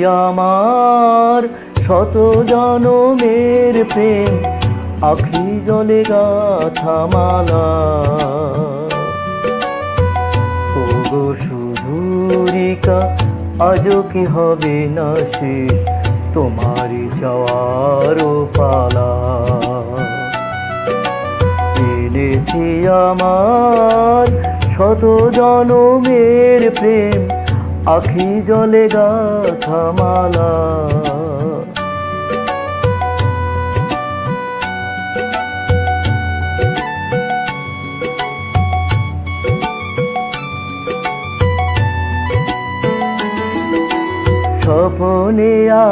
আমার শত জনমের প্রেম আখি জলে গাথা মালা। ওগো সুধুরিকা আজও কি হবে না শেষ তোমারই চাওয়ার পালা। এনেছি আমার শত জনমের প্রেম আখি জলে গাথা মালা।